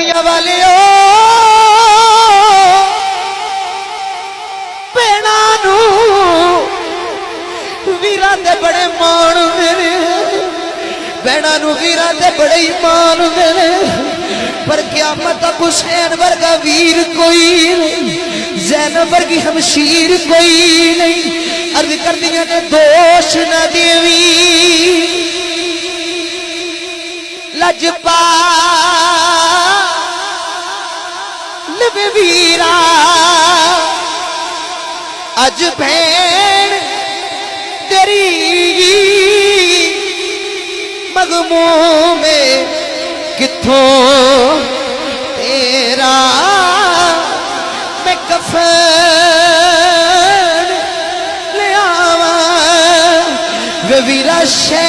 दुनिया वाले भैणा नू वीरां दे बड़े मान हुंदे ने, भैणा नू वीरां दे बड़े ही मान हुंदे ने, पर क़यामत तक हुसैन वर्गा वीर कोई नहीं, ज़ैनब वर्गी हमशीर कोई नहीं। अर्ज कर दिया ने दोष न देवी लजपाल वीरा, अज भैन तेरी मगमूम में किथों तेरा मैं कफन ले आवा वे वीरा शह